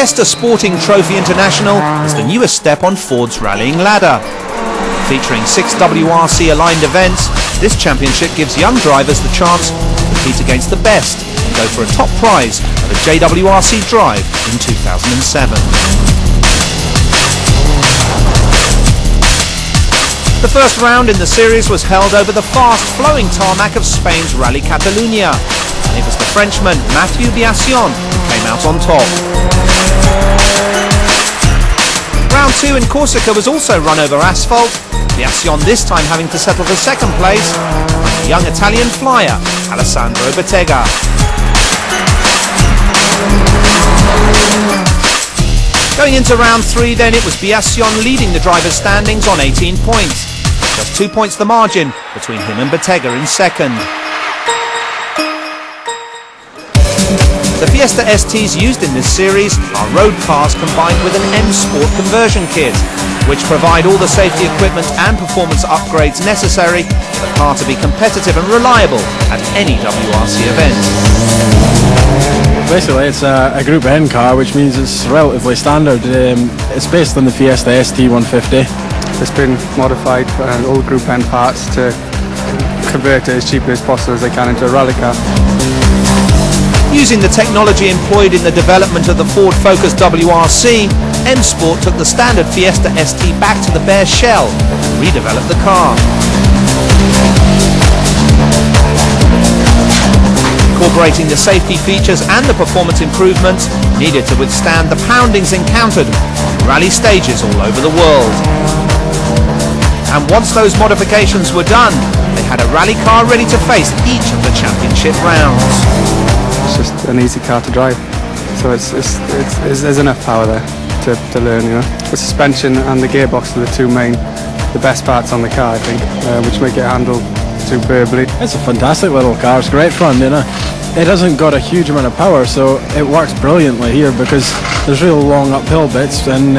Fiesta Sporting Trophy International is the newest step on Ford's rallying ladder. Featuring 6 WRC aligned events, this championship gives young drivers the chance to compete against the best and go for a top prize at the JWRC Drive in 2007. The first round in the series was held over the fast-flowing tarmac of Spain's Rally Catalunya, and it was the Frenchman Mathieu Biasson who came out on top. Round 2 in Corsica was also run over asphalt, Biasson this time having to settle for second place like the young Italian flyer Alessandro Bottega. Going into round 3 then, it was Biasson leading the drivers' standings on 18 points. Just 2 points the margin between him and Bottega in second. The Fiesta STs used in this series are road cars combined with an M Sport conversion kit, which provide all the safety equipment and performance upgrades necessary for the car to be competitive and reliable at any WRC event. Basically, it's a Group N car, which means it's relatively standard. It's based on the Fiesta ST 150. It's been modified and all Group N parts to convert it as cheaply as possible as they can into a rally car. Using the technology employed in the development of the Ford Focus WRC, M Sport took the standard Fiesta ST back to the bare shell and redeveloped the car. Incorporating the safety features and the performance improvements needed to withstand the poundings encountered on rally stages all over the world. And once those modifications were done, they had a rally car ready to face each of the championship rounds. It's just an easy car to drive, so there's enough power there to learn, you know. The suspension and the gearbox are the best parts on the car, I think, which make it handle superbly. It's a fantastic little car, it's great fun, you know. It hasn't got a huge amount of power, so it works brilliantly here because there's real long uphill bits and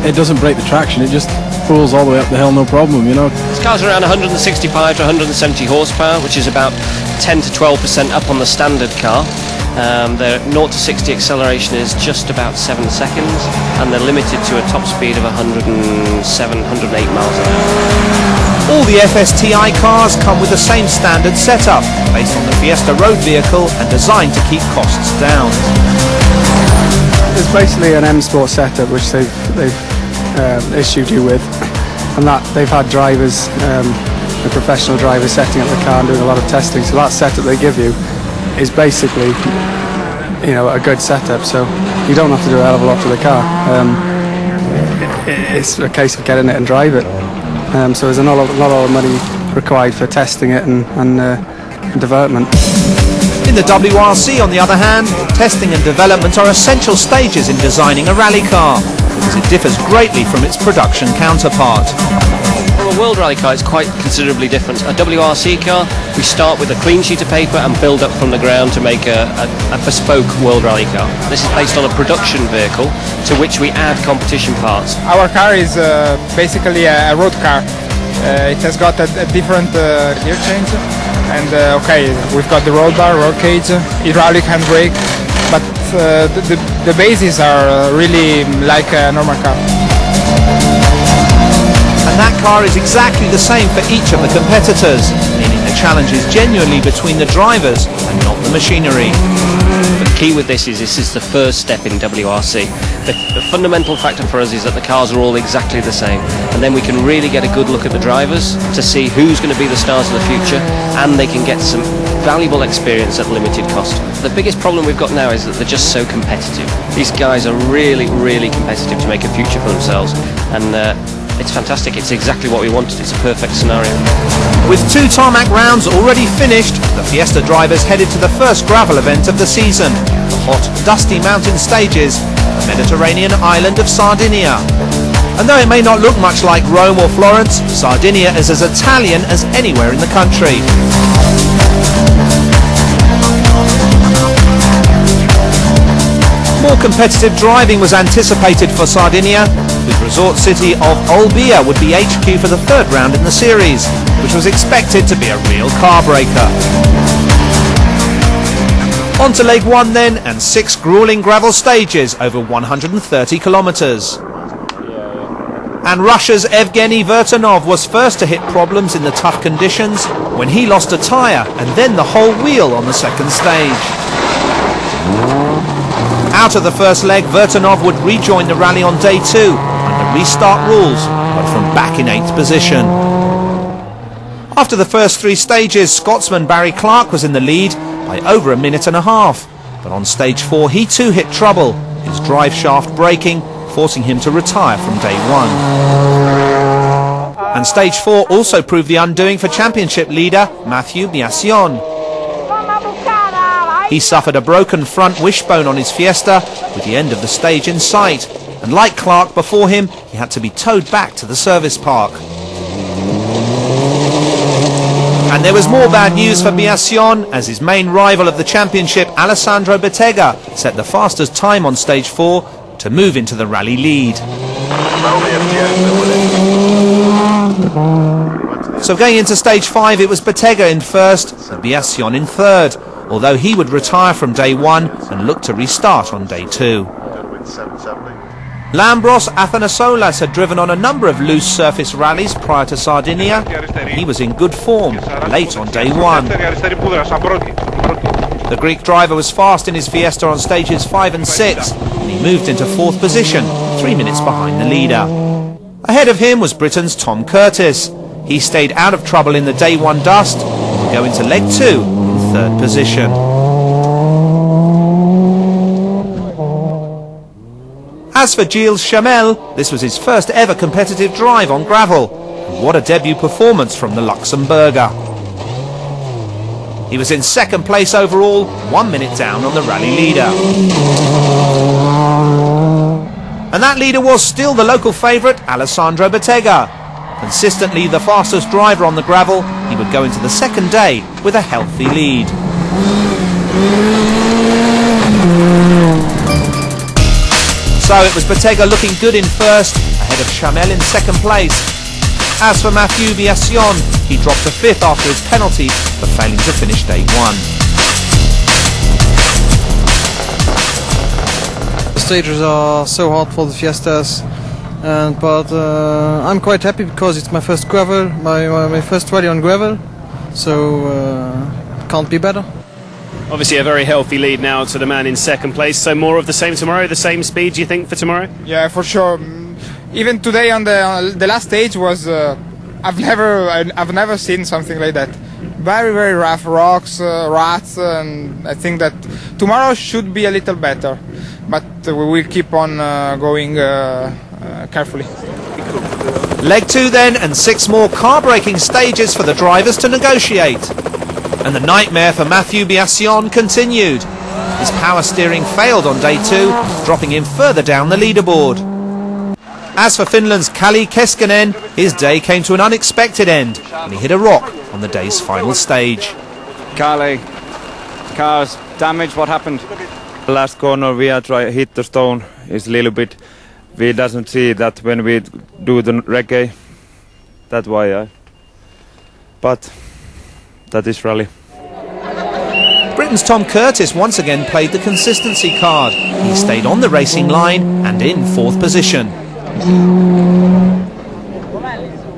it doesn't break the traction, it just pulls all the way up the hill, no problem, you know. This car's around 165 to 170 horsepower, which is about 10 to 12% up on the standard car. Their 0 to 60 acceleration is just about 7 seconds, and they're limited to a top speed of 107, 108 miles an hour. All the FSTi cars come with the same standard setup, based on the Fiesta road vehicle and designed to keep costs down. It's basically an M Sport setup which they've issued you with, and that they've had drivers, the professional drivers setting up the car and doing a lot of testing, so that setup they give you is basically, you know, a good setup, so you don't have to do a hell of a lot to the car. It's a case of getting it and drive it, so there's not a lot of money required for testing it and development. In the WRC, on the other hand, testing and development are essential stages in designing a rally car, because it differs greatly from its production counterpart. From a World Rally car, it's quite considerably different. A WRC car, we start with a clean sheet of paper and build up from the ground to make a bespoke World Rally car. This is based on a production vehicle to which we add competition parts. Our car is basically a road car. It has got a different gear change, and okay, we've got the roll bar, roll cage, hydraulic handbrake, but the bases are really like a normal car. And that car is exactly the same for each of the competitors, meaning the challenge is genuinely between the drivers and not the machinery. The key with this is the first step in WRC. The fundamental factor for us is that the cars are all exactly the same, and then we can really get a good look at the drivers to see who's going to be the stars of the future, and they can get some valuable experience at limited cost. The biggest problem we've got now is that they're just so competitive. These guys are really, really competitive to make a future for themselves, and it's fantastic. It's exactly what we wanted. It's a perfect scenario. With 2 tarmac rounds already finished, the Fiesta drivers headed to the first gravel event of the season, the hot, dusty mountain stages, the Mediterranean island of Sardinia. And though it may not look much like Rome or Florence, Sardinia is as Italian as anywhere in the country. More competitive driving was anticipated for Sardinia, whose resort city of Olbia would be HQ for the 3rd round in the series, which was expected to be a real car breaker. On to leg 1 then, and 6 gruelling gravel stages over 130 kilometres. And Russia's Evgeny Vertanov was first to hit problems in the tough conditions when he lost a tyre and then the whole wheel on the second stage. Out of the first leg, Vertanov would rejoin the rally on day 2 under restart rules, but from back in 8th position. After the first 3 stages, Scotsman Barry Clark was in the lead by over a minute and a half, but on stage 4 he too hit trouble, his drive shaft breaking, forcing him to retire from day 1. And stage 4 also proved the undoing for championship leader Mathieu Biassion. He suffered a broken front wishbone on his Fiesta with the end of the stage in sight, and like Clark before him, he had to be towed back to the service park. And there was more bad news for Biassion, as his main rival of the championship, Alessandro Bettega, set the fastest time on stage 4 to move into the rally lead. So going into stage 5, it was Bettega in first and Biassion in third, although he would retire from day 1 and look to restart on day 2. Lambros Athanassoulas had driven on a number of loose surface rallies prior to Sardinia. He was in good form late on day 1. The Greek driver was fast in his Fiesta on stages 5 and 6, and he moved into 4th position, 3 minutes behind the leader. Ahead of him was Britain's Tom Curtis. He stayed out of trouble in the day 1 dust and would go into leg 2 in 3rd position. As for Gilles Chamel, this was his first ever competitive drive on gravel, and what a debut performance from the Luxembourger. He was in 2nd place overall, 1 minute down on the rally leader. And that leader was still the local favourite, Alessandro Bettega. Consistently the fastest driver on the gravel, he would go into the 2nd day with a healthy lead. So it was Bettega looking good in first, ahead of Chamel in 2nd place. As for Mathieu Biassion, he dropped to 5th after his penalty for failing to finish day 1. The stages are so hard for the Fiestas, but I'm quite happy because it's my first gravel, my first rally on gravel, so can't be better. Obviously a very healthy lead now to the man in 2nd place, so more of the same tomorrow, the same speed do you think for tomorrow? Yeah, for sure. Even today on the last stage was I've never seen something like that. Very, very rough rocks, ruts, and I think that tomorrow should be a little better, but we will keep on going carefully. Leg 2 then, and 6 more car-breaking stages for the drivers to negotiate. And the nightmare for Mathieu Biassion continued. His power steering failed on day 2, dropping him further down the leaderboard. As for Finland's Kalle Keskinen, his day came to an unexpected end when he hit a rock on the day's final stage. Kalle, car's damaged, what happened? Last corner we are hit the stone, is a little bit, we doesn't see that when we do the reggae, that's why but that is rally. Britain's Tom Curtis once again played the consistency card. He stayed on the racing line and in 4th position.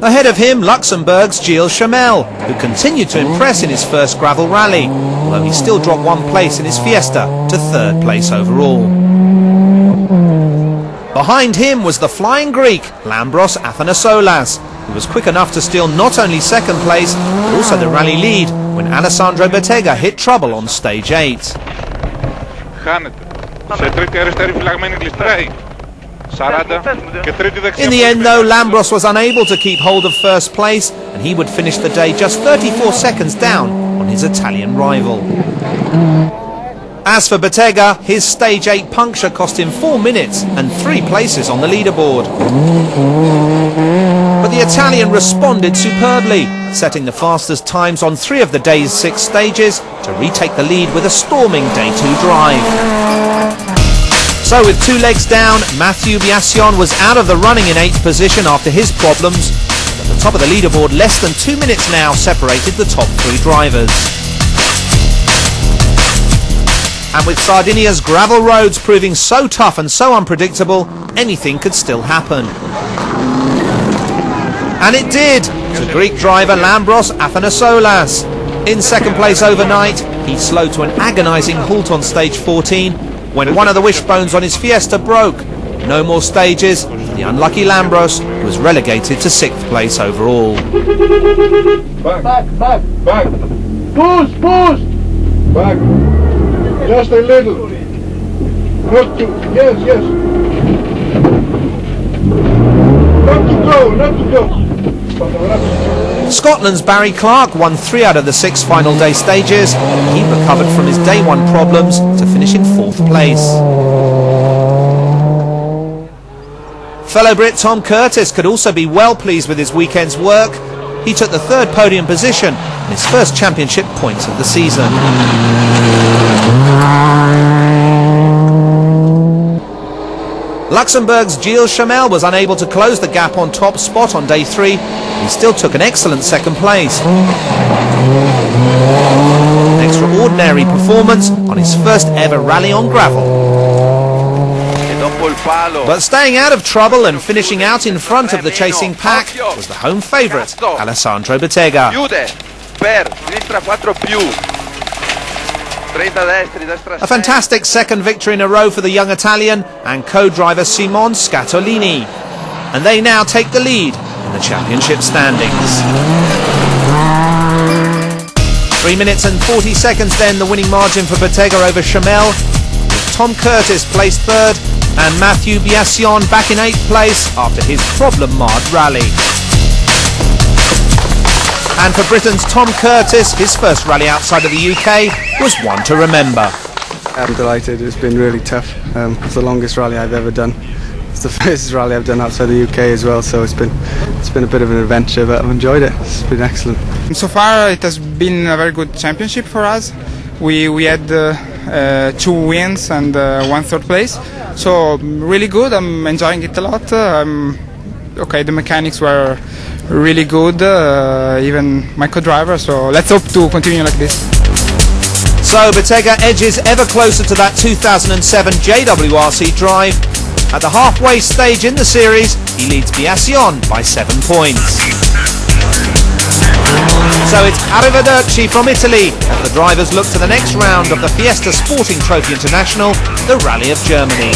Ahead of him, Luxembourg's Gilles Chamel, who continued to impress in his first gravel rally, although he still dropped 1 place in his Fiesta to 3rd place overall. Behind him was the flying Greek, Lambros Athanassoulas, who was quick enough to steal not only 2nd place, but also the rally lead when Alessandro Bettega hit trouble on stage 8. In the end though, Lambros was unable to keep hold of 1st place, and he would finish the day just 34 seconds down on his Italian rival. As for Bettega, his stage 8 puncture cost him 4 minutes and 3 places on the leaderboard. But the Italian responded superbly, setting the fastest times on 3 of the day's 6 stages to retake the lead with a storming day 2 drive. So with 2 legs down, Mathieu Biassion was out of the running in 8th position after his problems. At the top of the leaderboard, less than 2 minutes now separated the top 3 drivers. And with Sardinia's gravel roads proving so tough and so unpredictable, anything could still happen. And it did, to Greek driver Lambros Athanassoulas. In second place overnight, he slowed to an agonising halt on stage 14 when one of the wishbones on his Fiesta broke. No more stages, the unlucky Lambros was relegated to 6th place overall. Back. Push! Back. Just a little. Not to, yes. Not to go. Scotland's Barry Clark won 3 out of the 6 final day stages. He recovered from his day 1 problems to finish in 4th place. Fellow Brit Tom Curtis could also be well pleased with his weekend's work. He took the 3rd podium position and his first championship points of the season. Luxembourg's Gilles Chamel was unable to close the gap on top spot on day 3. He still took an excellent 2nd place. An extraordinary performance on his first ever rally on gravel. But staying out of trouble and finishing out in front of the chasing pack was the home favourite, Alessandro Bettega. A fantastic 2nd victory in a row for the young Italian and co-driver Simone Scatolini. And they now take the lead in the championship standings. 3 minutes and 40 seconds then the winning margin for Bettega over Chamel, with Tom Curtis placed 3rd and Mathieu Biassion back in 8th place after his problem-marred rally. And for Britain's Tom Curtis, his first rally outside of the UK was one to remember. I'm delighted. It's been really tough. It's the longest rally I've ever done. It's the first rally I've done outside the UK as well, so it's been a bit of an adventure, but I've enjoyed it. It's been excellent. So far it has been a very good championship for us. We had 2 wins and 1 3rd place, so really good. I'm enjoying it a lot. Okay, the mechanics were really good, even my co-driver, so let's hope to continue like this. So Bettega edges ever closer to that 2007 JWRC drive. At the halfway stage in the series, he leads Biassion by 7 points. So it's arrivederci from Italy as the drivers look to the next round of the Fiesta Sporting Trophy International, the Rally of Germany.